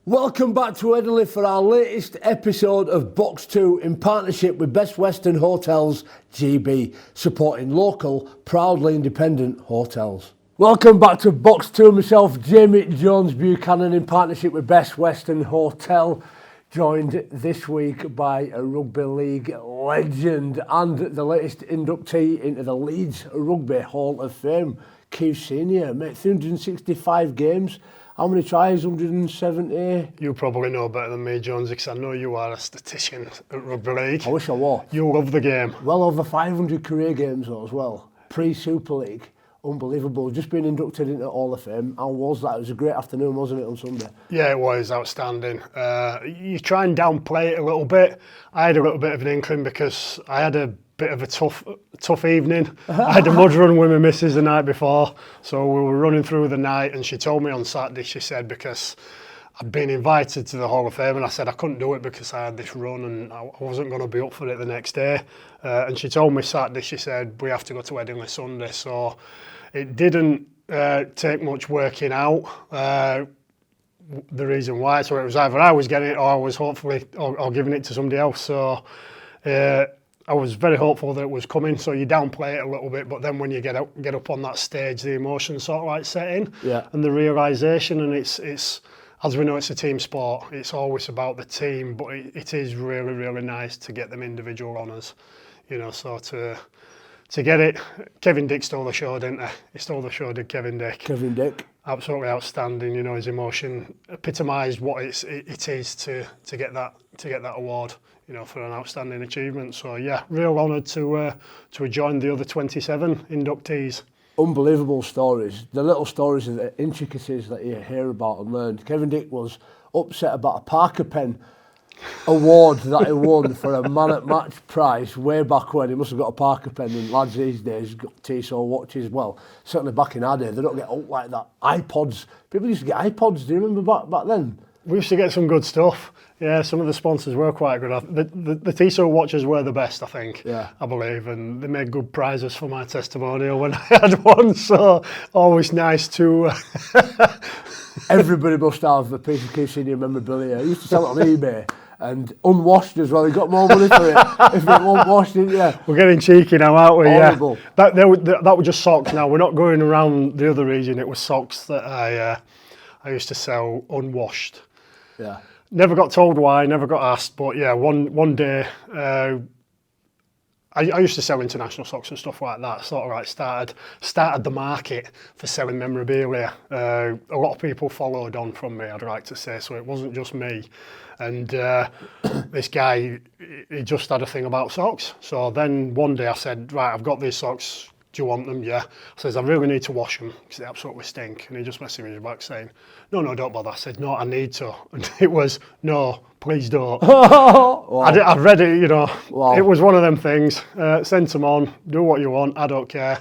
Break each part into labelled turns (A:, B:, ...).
A: Welcome back to Headingley for our latest episode of Box 2 in partnership with Best Western Hotels GB, supporting local, proudly independent hotels. Welcome back to Box 2, myself, Jamie Jones-Buchanan, in partnership with Best Western Hotel, joined this week by a Rugby League legend and the latest inductee into the Leeds Rugby Hall of Fame, Keith Senior. Mate, 365 games. How many tries? 170?
B: You probably know better than me, Jonesy, because I know you are a statistician at Rugby League.
A: I wish I was.
B: You love the game.
A: Well over 500 career games though as well. Pre-Super League. Unbelievable. Just been inducted into the Hall of Fame. How was that? It was a great afternoon, wasn't it, on Sunday?
B: Yeah, it was outstanding. You try and downplay it a little bit. I had a little bit of an inkling because I had a bit of a tough evening. I had a mud run with my missus the night before, so we were running through the night, and she told me on Saturday, she said, because I'd been invited to the Hall of Fame, and I said I couldn't do it because I had this run and I wasn't going to be up for it the next day. And she told me Saturday, she said, we have to go to Headingley Sunday. So it didn't take much working out. The reason why, so it was either I was getting it or I was hopefully or giving it to somebody else. So I was very hopeful that it was coming, so you downplay it a little bit, but then when you get up on that stage, the emotion sort of like set in, and the realisation, and it's as we know, it's a team sport. It's always about the team, but it is really, really nice to get them individual honours, you know. So to get it, Kevin Dick stole the show, didn't he? He stole the show, did Kevin Dick?
A: Kevin Dick.
B: Absolutely outstanding. You know, his emotion epitomised what it is to get that award, you know, for an outstanding achievement. So yeah, real honoured to join the other 27 inductees.
A: Unbelievable stories. The little stories and the intricacies that you hear about and learn. Kevin Dick was upset about a Parker Pen award that he won for a man at match prize way back when. He must have got a Parker Pen, and lads these days got Tissot watches. Well, certainly back in our day, they don't get out like that. iPods. People used to get iPods. Do you remember back then?
B: We used to get some good stuff. Yeah, some of the sponsors were quite good. The Tissot watches were the best, I think.
A: Yeah.
B: I believe, and they made good prizes for my testimonial when I had one. So always nice to.
A: Everybody must have a piece of Keith Senior memorabilia. I used to sell it on eBay. And unwashed as well. You got more money for it if it wasn't washed, didn't you?
B: We're getting cheeky now, aren't we?
A: Horrible.
B: Yeah. That were just socks. Now we're not going around the other region. It was socks that I used to sell unwashed.
A: Yeah.
B: Never got told why. Never got asked. But yeah, one day. I used to sell international socks and stuff like that. Sort of like started the market for selling memorabilia. A lot of people followed on from me, I'd like to say. So it wasn't just me. And this guy, he just had a thing about socks. So then one day I said, right, I've got these socks. Do you want them? Yeah. I says, I really need to wash them because they absolutely stink. And he just messaged me back saying, no, don't bother. I said, no, I need to. And it was, no, please don't.
A: Wow.
B: I've read it, you know.
A: Wow.
B: It was one of them things. Send them on. Do what you want. I don't care.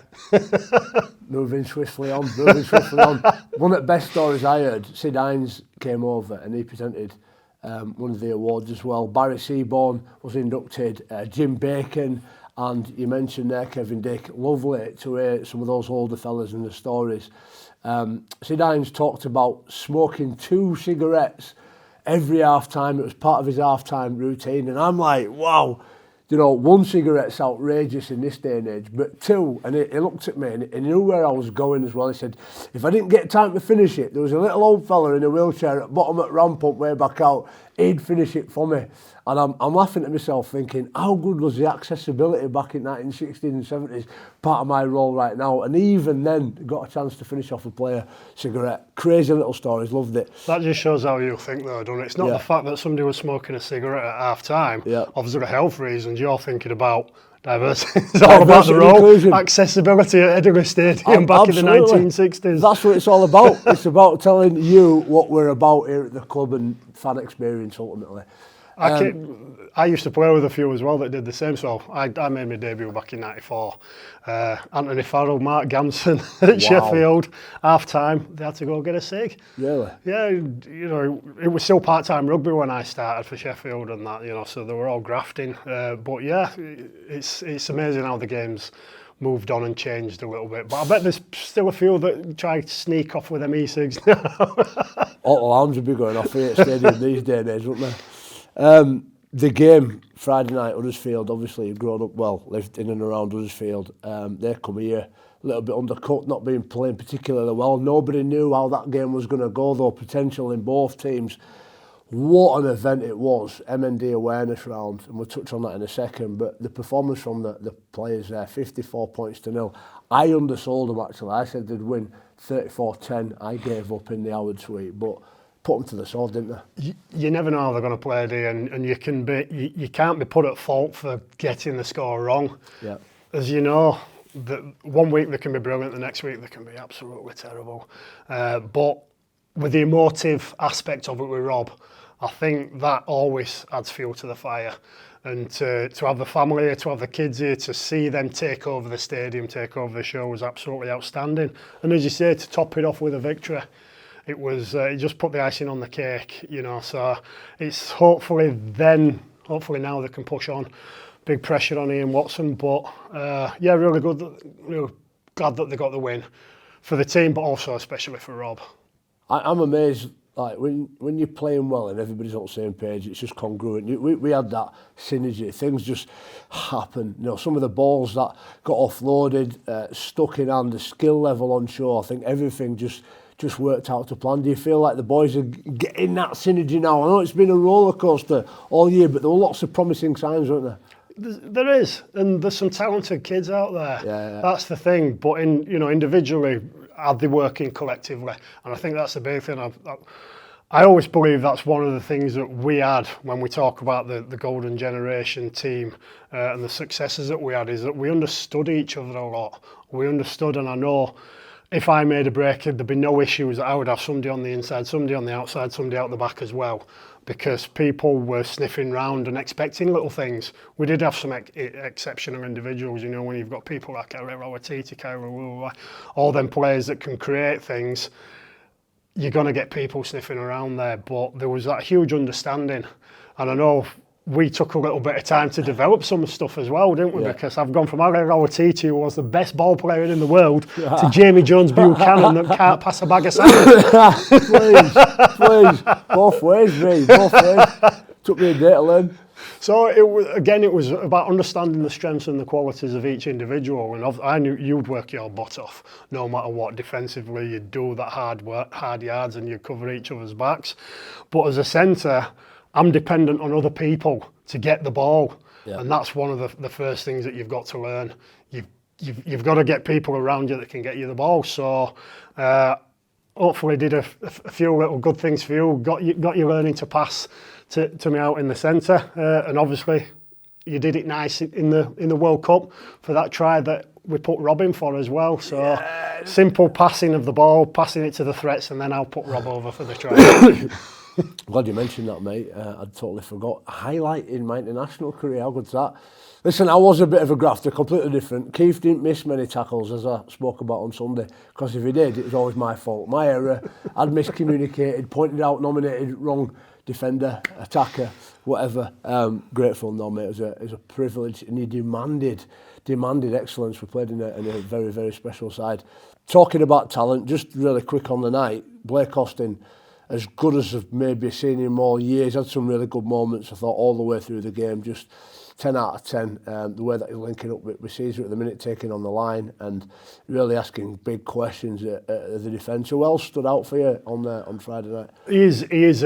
A: Moving swiftly on. One of the best stories I heard, Sid Hines came over and he presented one of the awards as well. Barry Seaborn was inducted, Jim Bacon, and you mentioned there Kevin Dick. Lovely to hear some of those older fellas and the stories. Sid Hines talked about smoking 2 cigarettes every half-time. It was part of his half-time routine, and I'm like, wow, you know, 1 cigarette's outrageous in this day and age, but 2, and he looked at me and he knew where I was going as well. He said, if I didn't get time to finish it, there was a little old fella in a wheelchair at bottom at ramp up way back out, he'd finish it for me. And I'm laughing at myself thinking, how good was the accessibility back in 1960s and 70s, part of my role right now. And even then, got a chance to finish off a player cigarette. Crazy little stories, loved it.
B: That just shows how you think though, doesn't it? It's not the fact that somebody was smoking a cigarette at half time.
A: Yeah.
B: Obviously, for health reasons, you're thinking about diversity. It's all about the role.
A: Inclusion.
B: Accessibility at Headingley Stadium back in the 1960s.
A: That's what it's all about. It's about telling you what we're about here at the club and fan experience ultimately.
B: I used to play with a few as well that did the same. So I made my debut back in '94. Anthony Farrell, Mark Gamson at Sheffield. Half time, they had to go get a cig.
A: Really?
B: Yeah, you know, it was still part-time rugby when I started for Sheffield and that, you know, so they were all grafting. But yeah, it's amazing how the game's moved on and changed a little bit. But I bet there's still a few that try to sneak off with them e-cigs now.
A: all the alarms would be going off here at stadium these days, wouldn't they? The game Friday night, Huddersfield, obviously you've grown up well, lived in and around Huddersfield. They come here a little bit undercut, not being playing particularly well. Nobody knew how that game was going to go, though, potential in both teams. What an event it was, MND awareness round, and we'll touch on that in a second, but the performance from the players there, 54 points to 0. I undersold them actually, I said they'd win 34-10, I gave up in the Howard suite, but put them to the sword, didn't they?
B: You never know how they're going to play, do you? And you can't be put at fault for getting the score wrong.
A: Yeah.
B: As you know, one week they can be brilliant, the next week they can be absolutely terrible. But with the emotive aspect of it with Rob, I think that always adds fuel to the fire. And to have the family here, to have the kids here, to see them take over the stadium, take over the show was absolutely outstanding. And as you say, to top it off with a victory, it was it just put the icing on the cake, you know. So it's hopefully now they can push on. Big pressure on Ian Watson, but yeah, really good, really glad that they got the win for the team, but also especially for Rob.
A: I'm amazed, like when you're playing well and everybody's on the same page, it's just congruent. We had that synergy. Things just happen. You know, some of the balls that got offloaded, stuck in hand, the skill level on show. I think everything just worked out to plan. Do you feel like the boys are getting that synergy now? I know it's been a roller coaster all year, but there were lots of promising signs, weren't there?
B: There is, and there's some talented kids out there.
A: Yeah.
B: That's the thing. But individually, are they working collectively? And I think that's the big thing. I always believe that's one of the things that we had when we talk about the golden generation team and the successes that we had, is that we understood each other a lot. We understood, and I know if I made a break, there'd be no issues. I would have somebody on the inside, somebody on the outside, somebody out the back as well, because people were sniffing round and expecting little things. We did have some exceptional individuals, you know, when you've got people like Herrera, Titi, Kyra, all them players that can create things, you're going to get people sniffing around there. But there was that huge understanding. And I know we took a little bit of time to develop some stuff as well, didn't we? Yeah. Because I've gone from Herrera, Titi, who was the best ball player in the world, to Jamie Jones-Buchanan that can't pass a bag of sand.
A: please. Both ways, mate. Both ways. Took me a day to learn.
B: So it was about understanding the strengths and the qualities of each individual, and I knew you'd work your butt off no matter what. Defensively, you'd do that hard work, hard yards, and you'd cover each other's backs. But as a centre, I'm dependent on other people to get the ball, and that's one of the first things that you've got to learn. You've got to get people around you that can get you the ball. So hopefully did a few little good things for you. Got you learning to pass to me out in the centre, and obviously you did it nice in the World Cup for that try that we put Rob in for as well. So simple passing of the ball, passing it to the threats, and then I'll put Rob over for the try.
A: Glad you mentioned that, mate. I'd totally forgot. Highlight in my international career, how good's that? Listen, I was a bit of a grafter, completely different. Keith didn't miss many tackles, as I spoke about on Sunday, because if he did, it was always my fault. My error. I'd miscommunicated, pointed out, nominated wrong defender, attacker, whatever. Grateful, no, mate. It was a privilege, and he demanded excellence. We played in a very, very special side. Talking about talent, just really quick on the night, Blake Austin, as good as I've maybe seen him all years, had some really good moments, I thought, all the way through the game. Just 10 out of 10. The way that he's linking up with Caesar at the minute, taking on the line, and really asking big questions at the defence. Who else stood out for you on Friday night?
B: He is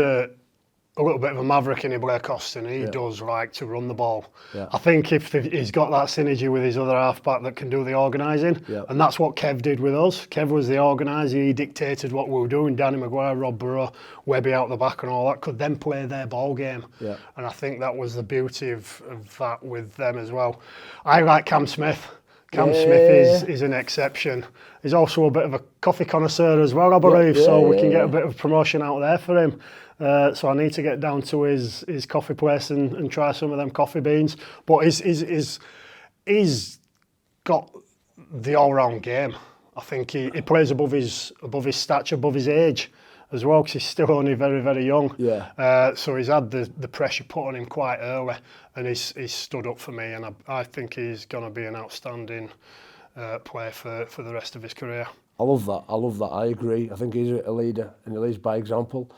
B: a little bit of a maverick in Blake Austin. He does like to run the ball. Yeah. I think if he's got that synergy with his other halfback that can do the organising, and that's what Kev did with us. Kev was the organiser. He dictated what we were doing. Danny Maguire, Rob Burrow, Webby out the back and all that could then play their ball game. Yeah. And I think that was the beauty of that with them as well. I like Cam Smith. Smith is an exception. He's also a bit of a coffee connoisseur as well, I believe, so we can get a bit of promotion out there for him. So I need to get down to his coffee place and try some of them coffee beans. But he's got the all-round game. I think he plays above his stature, above his age as well, because he's still only very, very young. Yeah. So he's had the pressure put on him quite early, and he's stood up for me, and I think he's going to be an outstanding player for the rest of his career.
A: I love that. I agree. I think he's a leader and he leads by example.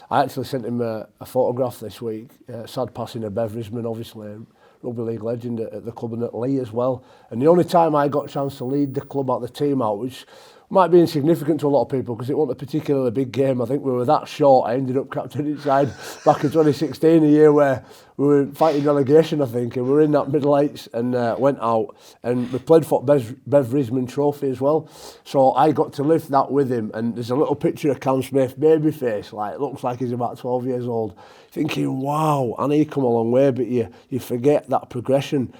A: I actually sent him a photograph this week. Sad passing of Bev Risman, obviously, a rugby league legend at the club and at Lee as well. And the only time I got a chance to lead the club out, the team out, which might be insignificant to a lot of people because it wasn't a particularly big game. I think we were that short. I ended up captaining side back in 2016, a year where we were fighting relegation, I think, and we were in that middle eights and went out. And we played for Bev Risman Trophy as well. So I got to lift that with him. And there's a little picture of Cam Smith, baby face, like looks like he's about 12 years old. Thinking, wow, and he come a long way, but you forget that progression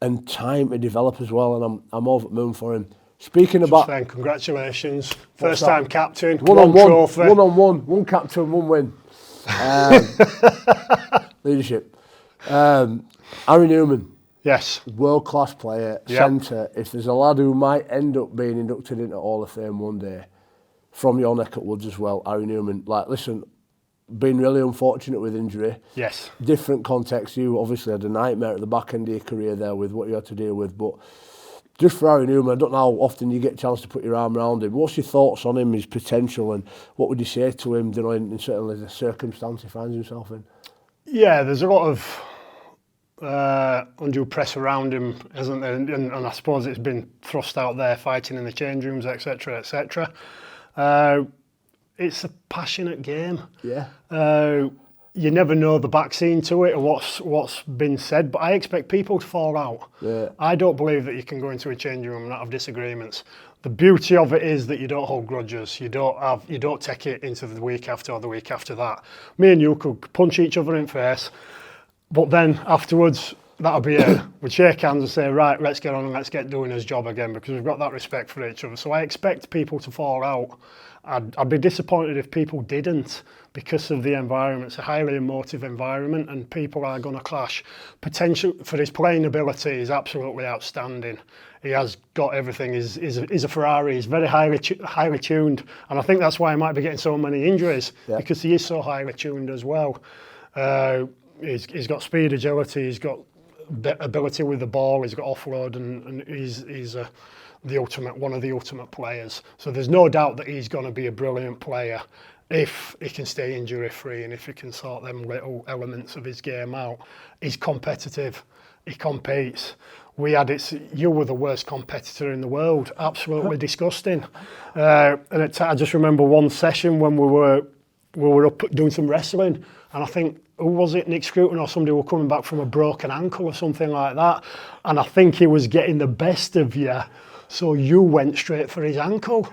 A: and time to develop as well. And I'm over the moon for him. Speaking about...
B: Saying congratulations. First time captain,
A: one
B: trophy.
A: One captain, one win. Leadership. Harry Newman.
B: Yes.
A: World-class player, centre. If there's a lad who might end up being inducted into Hall of Fame one day, from your neck of woods as well, Harry Newman. Like, listen, been really unfortunate with injury.
B: Yes.
A: Different context. You obviously had a nightmare at the back end of your career there with what you had to deal with, but... Just for Harry Newman, I don't know how often you get a chance to put your arm around him. What's your thoughts on him, his potential, and what would you say to him, you know, in certainly the circumstance he finds himself in?
B: Yeah, there's a lot of undue press around him, isn't there? And I suppose it's been thrust out there, fighting in the change rooms, etc., etc. It's a passionate game.
A: Yeah.
B: You never know the back scene to it or what's been said, but I expect people to fall out.
A: Yeah.
B: I don't believe that you can go into a changing room and not have disagreements. The beauty of it is that you don't hold grudges. You don't take it into the week after or the week after that. Me and you could punch each other in the face, but then afterwards, that'll be it. We'd shake hands and say, right, let's get on and let's get doing his job again, because we've got that respect for each other. So I expect people to fall out. I'd be disappointed if people didn't, because of the environment. It's a highly emotive environment and people are going to clash. Potential for his playing ability is absolutely outstanding. He has got everything. He's a Ferrari. He's very highly tuned, and I think that's why he might be getting so many injuries, because he is so highly tuned as well. He's got speed, agility. He's got ability with the ball. He's got offload, and he's one of the ultimate players. So there's no doubt that he's going to be a brilliant player if he can stay injury free and if he can sort them little elements of his game out. He's competitive. He competes. You were the worst competitor in the world. Absolutely disgusting. I just remember one session when we were up doing some wrestling, and I think, who was it, Nick Scruton or somebody, were coming back from a broken ankle or something like that, and I think he was getting the best of you, so you went straight for his ankle.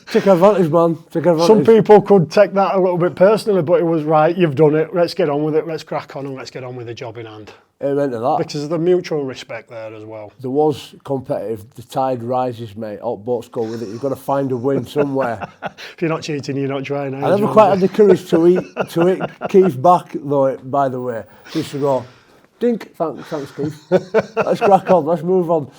A: Take advantage, man. Take advantage.
B: Some people could take that a little bit personally, but it was right, you've done it, let's get on with it, let's crack on and let's get on with the job in hand.
A: Amen to that.
B: Because of the mutual respect there as well.
A: There was competitive. The tide rises, mate. Hot boats go with it. You've got to find a win somewhere.
B: If you're not cheating, you're not trying.
A: I never quite had the courage to eat Keith back, though, by the way. Just to go, dink, thanks Keith. Let's crack on, let's move on.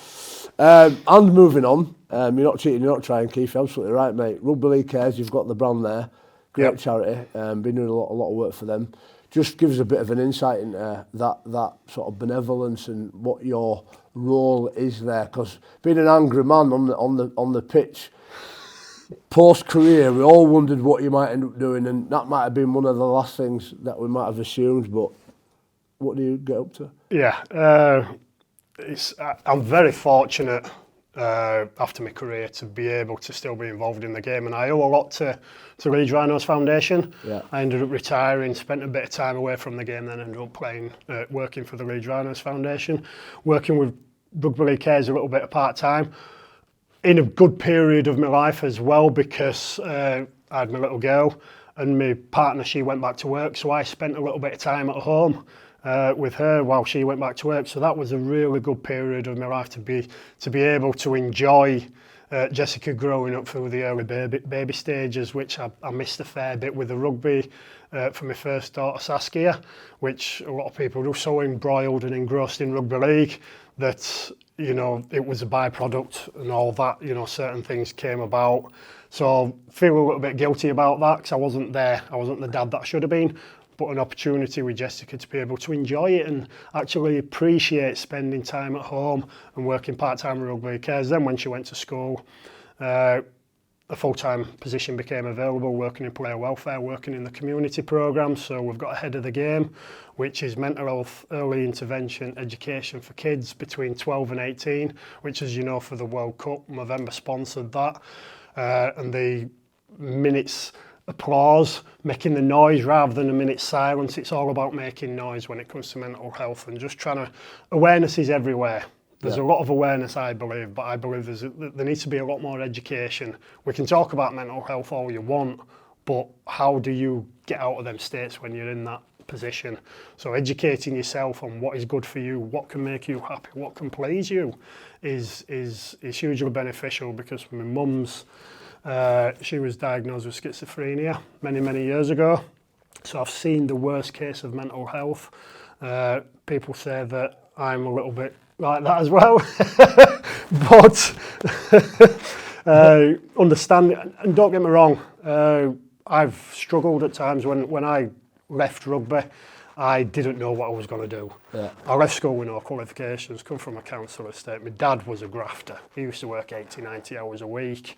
A: And moving on, you're not cheating, you're not trying, Keith. You're absolutely right, mate. Rugby League Cares, you've got the brand there. Great charity. Been doing a lot of work for them. Just give us a bit of an insight into that sort of benevolence and what your role is there. Because being an angry man on the pitch, post-career, we all wondered what you might end up doing, and that might have been one of the last things that we might have assumed. But what do you get up to?
B: Yeah, I'm very fortunate after my career to be able to still be involved in the game, and I owe a lot to Leeds Rhinos Foundation.
A: Yeah.
B: I ended up retiring, spent a bit of time away from the game, then ended up working for the Leeds Rhinos Foundation, working with Rugby League Cares a little bit of part-time, in a good period of my life as well, because I had my little girl and my partner, she went back to work, so I spent a little bit of time at home with her while she went back to work. So that was a really good period of my life to be able to enjoy Jessica growing up through the early baby stages, which I missed a fair bit with the rugby for my first daughter Saskia, which a lot of people do, so embroiled and engrossed in rugby league that, you know, it was a byproduct and all that, you know, certain things came about. So I feel a little bit guilty about that because I wasn't there. I wasn't the dad that I should have been. but an opportunity with Jessica to be able to enjoy it and actually appreciate spending time at home and working part-time with Rugby League Cares. Then when she went to school, a full-time position became available, working in player welfare, working in the community programme. So we've got Ahead of the Game, which is mental health early intervention education for kids between 12 and 18, which, as you know, for the World Cup, November sponsored that. And the minute's applause, making the noise rather than a minute's silence. It's all about making noise when it comes to mental health and just trying to, awareness is everywhere. There's a lot of awareness, I believe, but I believe there needs to be a lot more education. We can talk about mental health all you want, but how do you get out of them states when you're in that position? So educating yourself on what is good for you, what can make you happy, what can please you is hugely beneficial, because my mum's, she was diagnosed with schizophrenia many years ago. So I've seen the worst case of mental health. People say that I'm a little bit like that as well, but understand, and don't get me wrong, I've struggled at times when I left rugby. I didn't know what I was going to do. Yeah. I left school with no qualifications, come from a council estate. My dad was a grafter. He used to work 80, 90 hours a week,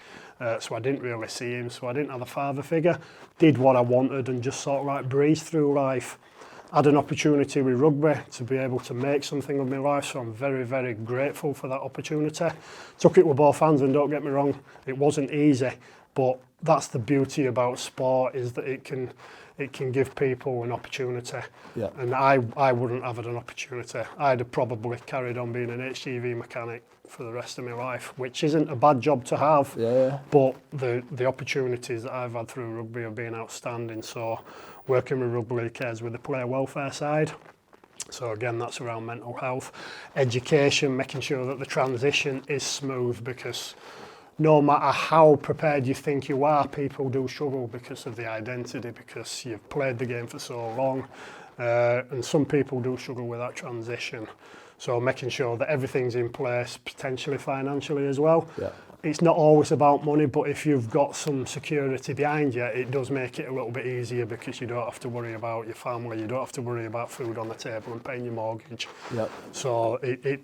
B: so I didn't really see him, so I didn't have a father figure. Did what I wanted and just sort of like breezed through life. Had an opportunity with rugby to be able to make something of my life, so I'm very grateful for that opportunity. Took it with both hands, and don't get me wrong, it wasn't easy, but that's the beauty about sport, is that it can give people an opportunity. Yeah. And I wouldn't have had an opportunity. I'd have probably carried on being an HGV mechanic for the rest of my life, which isn't a bad job to have, but the opportunities that I've had through rugby have been outstanding. So working with Rugby League Cares with the player welfare side, so again, that's around mental health, education, making sure that the transition is smooth, because no matter how prepared you think you are, people do struggle because of the identity, because you've played the game for so long, and some people do struggle with that transition. So making sure that everything's in place, potentially financially as well. Yeah. It's not always about money, but if you've got some security behind you, it does make it a little bit easier, because you don't have to worry about your family, you don't have to worry about food on the table and paying your mortgage. Yep. So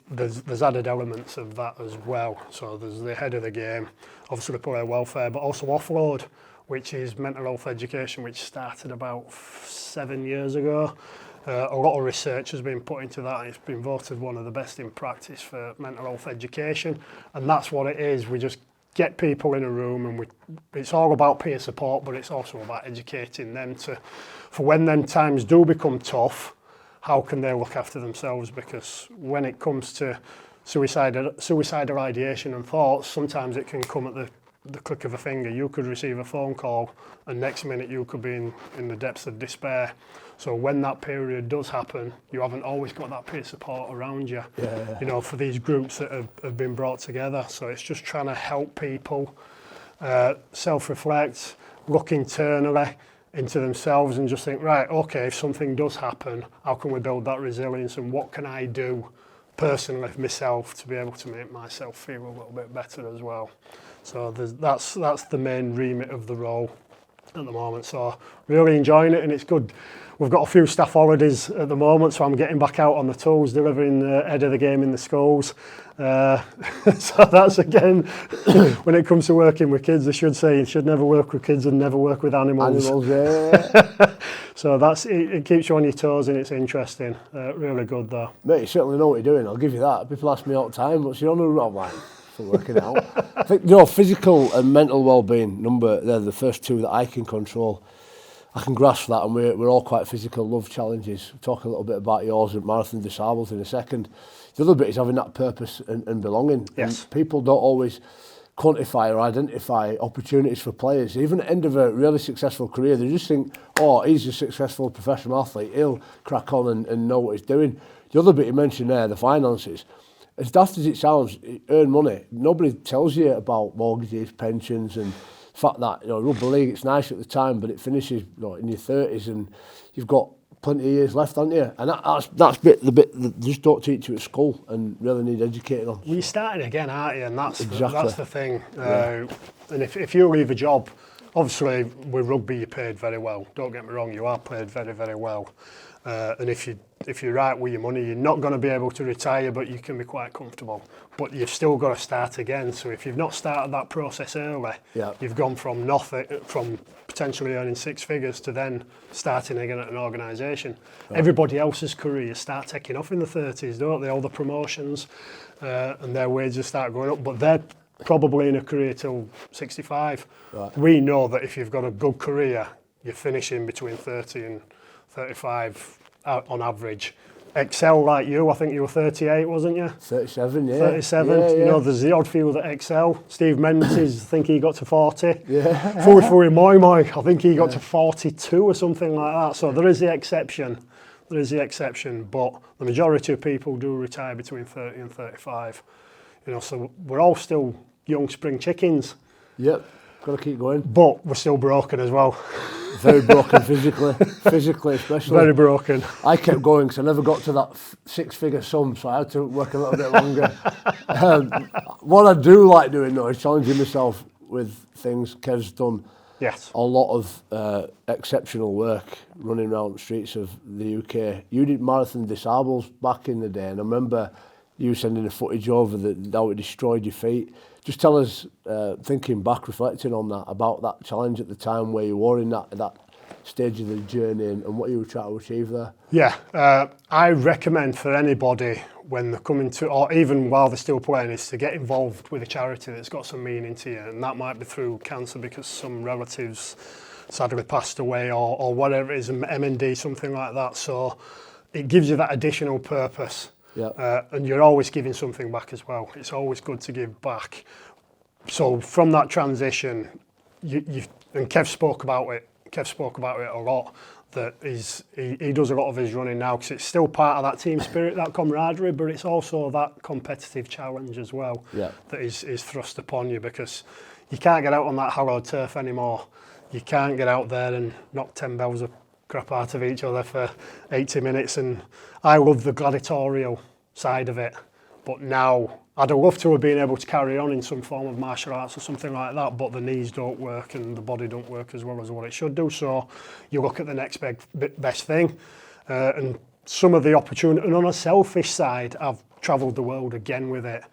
B: there's added elements of that as well. So there's the Head of the Game, obviously the player welfare, but also Offload, which is mental health education, which started about 7 years ago. A lot of research has been put into that, and it's been voted one of the best in practice for mental health education. And that's what it is. We just get people in a room, and it's all about peer support, but it's also about educating them for when them times do become tough, how can they look after themselves? Because when it comes to suicidal ideation and thoughts, sometimes it can come at the click of a finger. You could receive a phone call, and next minute you could be in the depths of despair. So when that period does happen, you haven't always got that peer support around you, you know, for these groups that have been brought together. So it's just trying to help people self-reflect, look internally into themselves, and just think, right, okay, if something does happen, how can we build that resilience, and what can I do personally myself to be able to make myself feel a little bit better as well. So that's the main remit of the role at the moment. So really enjoying it, and it's good. We've got a few staff holidays at the moment, so I'm getting back out on the tools, delivering the Head of the Game in the schools. So that's, again, when it comes to working with kids, they should say you should never work with kids and never work with animals. So it keeps you on your toes, and it's interesting. Really good though.
A: Mate, you certainly know what you're doing, I'll give you that. People ask me all the time, what's your on the line for working out? I think, you know, physical and mental well-being, they're the first two that I can control. I can grasp that, and we're all quite physical, love challenges. We'll talk a little bit about yours at Marathon Disabled in a second. The other bit is having that purpose and belonging.
B: Yes.
A: And people don't always quantify or identify opportunities for players. Even at the end of a really successful career, they just think, oh, he's a successful professional athlete, he'll crack on and know what he's doing. The other bit you mentioned there, the finances, as daft as it sounds, earn money. Nobody tells you about mortgages, pensions, and the fact that, you know, rugby league, it's nice at the time, but it finishes, you know, in your 30s, and you've got plenty of years left, haven't you? And that's the bit that they just don't teach you at school and really need educating on.
B: Well, you're starting again, aren't you? And that's
A: exactly.
B: That's the thing. And if you leave a job obviously with rugby you're paid very well. Don't get me wrong, you are paid very, very well. And if you're right with your money, you're not going to be able to retire, but you can be quite comfortable. But you've still got to start again. So if you've not started that process early, you've gone from nothing, from potentially earning 6 figures to then starting again at an organisation. Right. Everybody else's careers start taking off in the 30s, don't they? All the promotions and their wages start going up, but they're probably in a career till 65. Right. We know that if you've got a good career, you're finishing between 30 and 35 on average. Excel like you, I think you were 38, wasn't you?
A: 37, yeah.
B: 37,
A: yeah.
B: You know, there's the odd few that excel. Steve Menzies, I think he got to 40.
A: Yeah.
B: Fui Moi Moi, I think he got to 42 or something like that. So there is the exception. There is the exception, but the majority of people do retire between 30 and 35. You know, so we're all still young spring chickens.
A: Yep, got to keep going.
B: But we're still broken as well.
A: Very broken physically especially.
B: Very broken.
A: I kept going because I never got to that 6-figure sum, so I had to work a little bit longer. What I do like doing though is challenging myself with things. Kev's done a lot of exceptional work running around the streets of the UK. You did marathon disables back in the day, and I remember you sending the footage over that how it destroyed your feet. Just tell us, thinking back, reflecting on that, about that challenge at the time where you were in that stage of the journey and what you were trying to achieve there.
B: Yeah, I recommend for anybody when they're coming to, or even while they're still playing, is to get involved with a charity that's got some meaning to you. And that might be through cancer because some relatives sadly passed away or whatever it is, M&D, something like that. So it gives you that additional purpose. Yeah. And you're always giving something back as well. It's always good to give back. So from that transition, and Kev spoke about it. Kev spoke about it a lot. That he does a lot of his running now because it's still part of that team spirit, that camaraderie, but it's also that competitive challenge as well. Yeah. That is thrust upon you because you can't get out on that hallowed turf anymore. You can't get out there and knock 10 bells of crap out of each other for 80 minutes, and I love the gladiatorial side of it, but now I'd have loved to have been able to carry on in some form of martial arts or something like that, but the knees don't work and the body don't work as well as what it should do, so you look at the next best thing, and some of the opportunity, and on a selfish side, I've travelled the world again with it.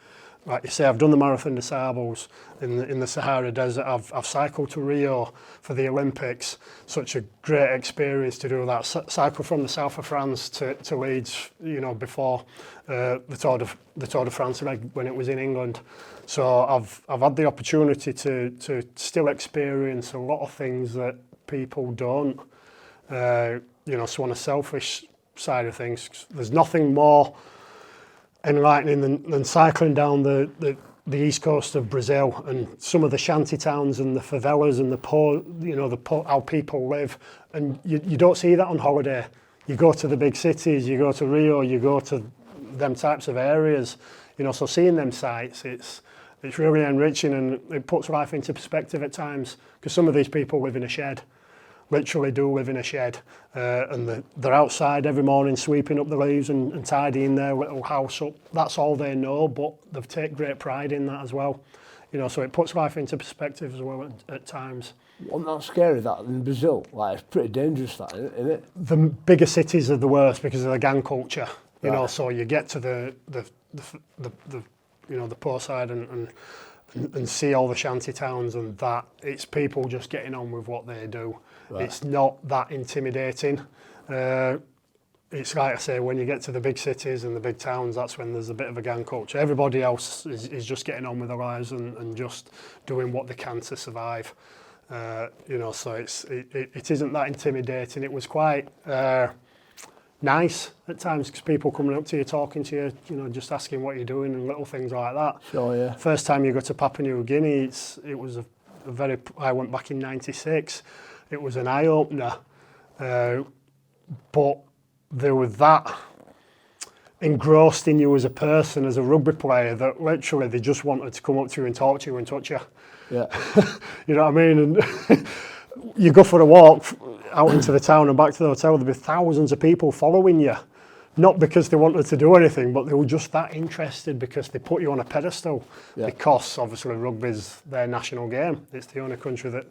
B: Like you say, I've done the marathon des Sables in the Sahara Desert. I've cycled to Rio for the Olympics. Such a great experience to do that. Cycle from the south of France to Leeds, you know, before the Tour de France when it was in England. So I've had the opportunity to still experience a lot of things that people don't. You know, so on a selfish side of things, there's nothing more enlightening than cycling down the east coast of Brazil and some of the shanty towns and the favelas and the poor, you know, how people live, and you don't see that on holiday. You go to the big cities, you go to Rio, you go to them types of areas, you know, so seeing them sights, it's really enriching, and it puts life into perspective at times, because some of these people live in a shed. Literally do live in a shed, and they're outside every morning sweeping up the leaves and tidying their little house up. That's all they know, but they've taken great pride in that as well. You know, so it puts life into perspective as well at times.
A: Wasn't that scary, that, in Brazil? Like, it's pretty dangerous, that, isn't it?
B: The bigger cities are the worst because of the gang culture. You know, so you get to the you know, the poor side and see all the shanty towns, and that it's people just getting on with what they do. Right. It's not that intimidating. It's like I say, when you get to the big cities and the big towns, that's when there's a bit of a gang culture. Everybody else is just getting on with their lives and just doing what they can to survive. You know, so it isn't that intimidating. It was quite nice at times, because people coming up to you, talking to you, you know, just asking what you're doing and little things like that. Sure, yeah. First time you go to Papua New Guinea, it was a very. I went back in '96. It was an eye opener, but there was that engrossed in you as a person, as a rugby player, that literally they just wanted to come up to you and talk to you and touch you. Yeah. You know what I mean? And you go for a walk out into the town and back to the hotel, there'll be thousands of people following you. Not because they wanted to do anything, but they were just that interested because they put you on a pedestal. Yeah. Because obviously rugby's their national game. It's the only country that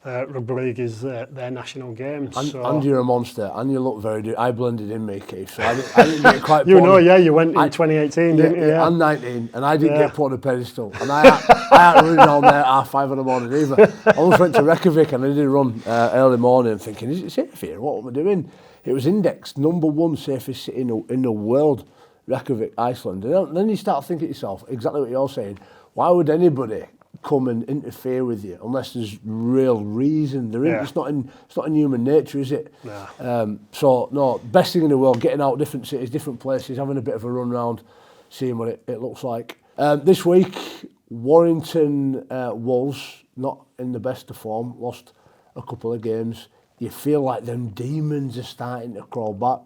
B: Rugby League is their national game.
A: And you're a monster, and you look very... I blended in, me, Keith, so I didn't get quite...
B: you went in 2018, didn't you?
A: Yeah, I'm 19, and I didn't get put on a pedestal. And I hadn't run around there at 5 in the morning either. I almost went to Reykjavik, and I did a run early morning, thinking, is it safe here? What am I doing? It was indexed #1 safest city in the world, Reykjavik, Iceland. And then you start thinking to yourself, exactly what you're saying, why would anybody come and interfere with you unless there's real reason? It's not in human nature, is it? So best thing in the world, getting out different cities, different places, having a bit of a run round, seeing what it looks like. This week, Warrington Wolves, not in the best of form, lost a couple of games. You feel like them demons are starting to crawl back.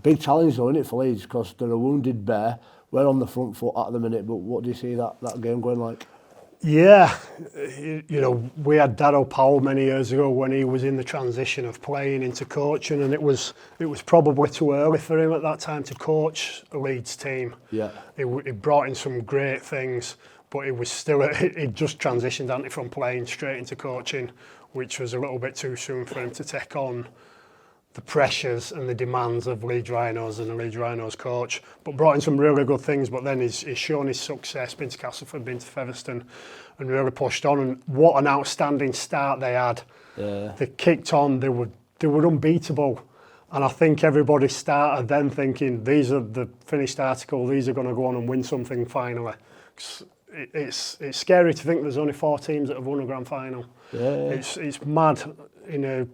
A: Big challenge though, isn't it, for Leeds, because they're a wounded bear. We're on the front foot at the minute, but what do you see that game going like?
B: Yeah, we had Darryl Powell many years ago when he was in the transition of playing into coaching, and it was probably too early for him at that time to coach a Leeds team.
A: Yeah,
B: he brought in some great things, but it was still he just transitioned from playing straight into coaching, which was a little bit too soon for him to take on the pressures and the demands of Leeds Rhinos and the Leeds Rhinos coach, but brought in some really good things. But then he's shown his success, been to Castleford, been to Featherstone, and really pushed on. And what an outstanding start they had. Yeah. They kicked on, they were unbeatable. And I think everybody started then thinking, these are the finished article, these are going to go on and win something finally. It's scary to think there's only 4 teams that have won a grand final. Yeah. It's mad in a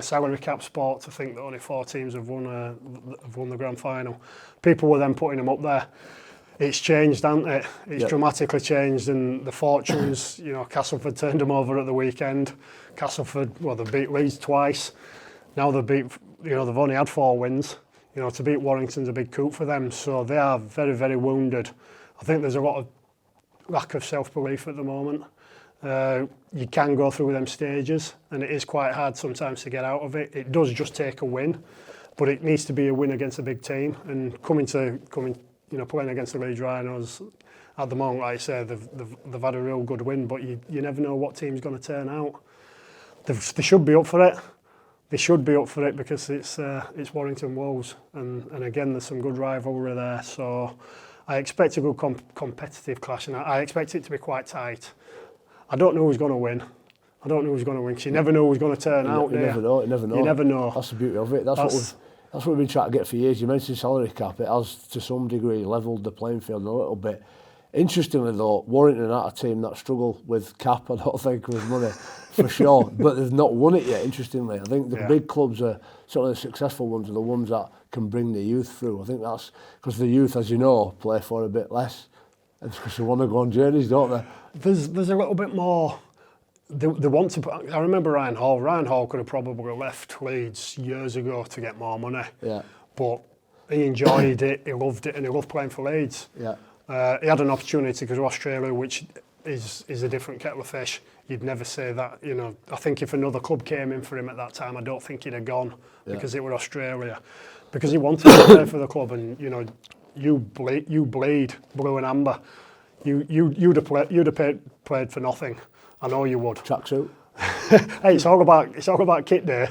B: salary cap sport to think that only 4 teams have won the grand final. People were then putting them up there. It's changed, hasn't it? It's dramatically changed, and the fortunes, Castleford turned them over at the weekend. Castleford, they beat Leeds twice. Now they've only had 4 wins. To beat Warrington's a big coup for them. So they are very, very wounded. I think there's a lot of lack of self-belief at the moment. You can go through them stages, and it is quite hard sometimes to get out of it. It does just take a win, but it needs to be a win against a big team. And playing against the Leeds Rhinos at the moment, like I say, they've had a real good win, but you never know what team's going to turn out. They should be up for it. They should be up for it because it's Warrington Wolves, and again there's some good rivalry there. So I expect a good competitive clash, and I expect it to be quite tight. I don't know who's going to win. Because you never know who's going to turn out.
A: You never know.
B: You never know.
A: That's the beauty of it. That's what we've been trying to get for years. You mentioned salary cap. It has, to some degree, levelled the playing field a little bit. Interestingly, though, Warrington are a team that struggle with cap, I don't think, with money, for sure. But they've not won it yet, interestingly. I think the big clubs are, certainly the successful ones, are the ones that can bring the youth through. I think that's because the youth, as you know, play for a bit less. And because they want to go on journeys, don't they?
B: There's a little bit more. They want to. I remember Ryan Hall. Ryan Hall could have probably left Leeds years ago to get more money. Yeah. But he enjoyed it. He loved it, and he loved playing for Leeds. Yeah. He had an opportunity to go to Australia, which is a different kettle of fish. You'd never say that. I think if another club came in for him at that time, I don't think he'd have gone because it were Australia. Because he wanted to play for the club, and you bleed blue and amber. You'd have played for nothing. I know you would.
A: Tracksuit.
B: Hey, it's all about kit day.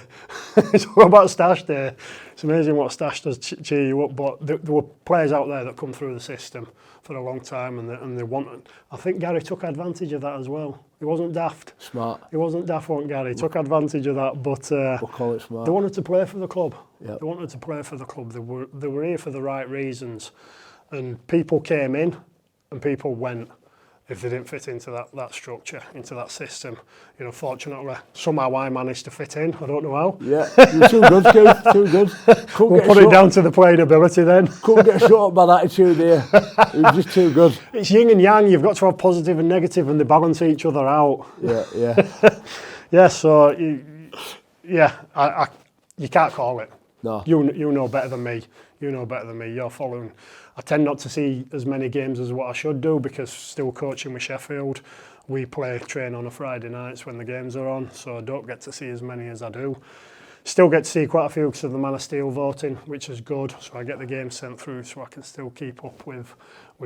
B: It's all about stash day. It's amazing what stash does cheer you up. But there were players out there that come through the system for a long time, and they wanted. I think Gary took advantage of that as well. He wasn't daft.
A: Smart.
B: He wasn't daft, wasn't Gary? He took advantage of that, but
A: we'll call it smart.
B: They wanted to play for the club.
A: Yep.
B: They wanted to play for the club. They were here for the right reasons, and people came in, and people went. If they didn't fit into that structure, into that system. Fortunately, somehow I managed to fit in. I don't know how.
A: Yeah, you're too good, Keith, too good.
B: We'll put it down to the playing ability then.
A: Couldn't get shut up by that attitude here. It was just too good.
B: It's yin and yang. You've got to have positive and negative, and they balance each other out.
A: Yeah.
B: Yeah, so, you can't call it.
A: No.
B: You know better than me. You're following. I tend not to see as many games as what I should do because still coaching with Sheffield, we train on a Friday nights when the games are on, so I don't get to see as many as I do. Still get to see quite a few because of the Man of Steel voting, which is good. So I get the game sent through so I can still keep up with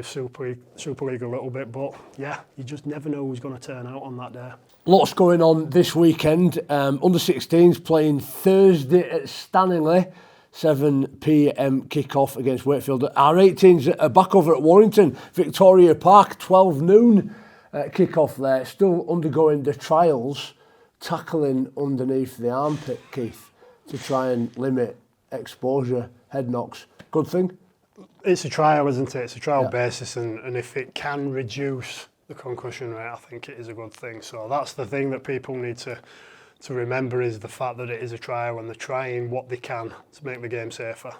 B: Super League a little bit. But yeah, you just never know who's going to turn out on that day.
A: Lots going on this weekend. Under 16s playing Thursday at Stanley, 7 p.m. kick-off against Wakefield. Our 18s are back over at Warrington, Victoria Park, 12 noon kick-off there. Still undergoing the trials, tackling underneath the armpit, Keith, to try and limit exposure, head knocks. Good thing?
B: It's a trial, isn't it? It's a trial basis, and if it can reduce the concussion rate, I think it is a good thing. So that's the thing that people need to remember, is the fact that it is a trial and they're trying what they can to make the game safer.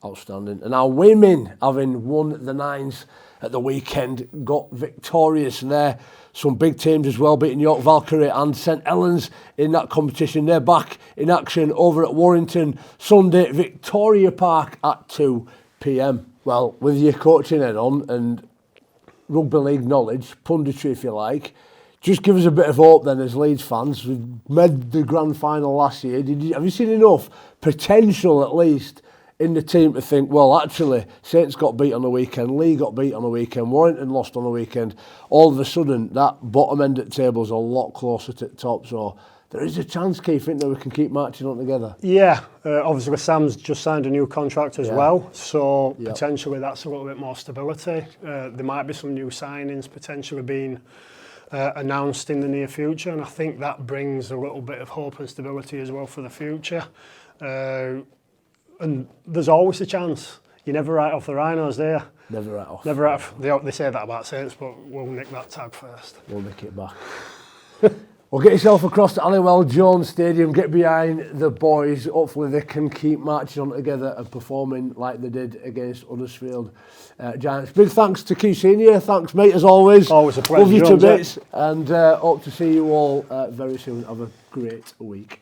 A: Outstanding. And our women, having won the nines at the weekend, got victorious there. Some big teams as well, beating York Valkyrie and St Helens in that competition. They're back in action over at Warrington Sunday, Victoria Park at 2 p.m. Well, with your coaching head on and rugby league knowledge, punditry if you like, just give us a bit of hope then as Leeds fans. We made the grand final last year. Have you seen enough potential at least in the team to think, well, actually, Saints got beat on the weekend, Lee got beat on the weekend, Warrington lost on the weekend. All of a sudden, that bottom end of the table is a lot closer to the top. So there is a chance, Keith, that we can keep marching on together.
B: Yeah, obviously Sam's just signed a new contract as well, so potentially that's a little bit more stability. There might be some new signings potentially being announced in the near future, and I think that brings a little bit of hope and stability as well for the future. And there's always a chance. You never write off the Rhinos there.
A: Never write off.
B: Never write off. They say that about Saints, but we'll nick that tag first.
A: We'll nick it back. Well, get yourself across to Halliwell Jones Stadium, get behind the boys. Hopefully they can keep marching on together and performing like they did against Huddersfield Giants. Big thanks to Keith Senior. Thanks, mate, as always.
B: Always a pleasure.
A: Love you to bits, and hope to see you all very soon. Have a great week.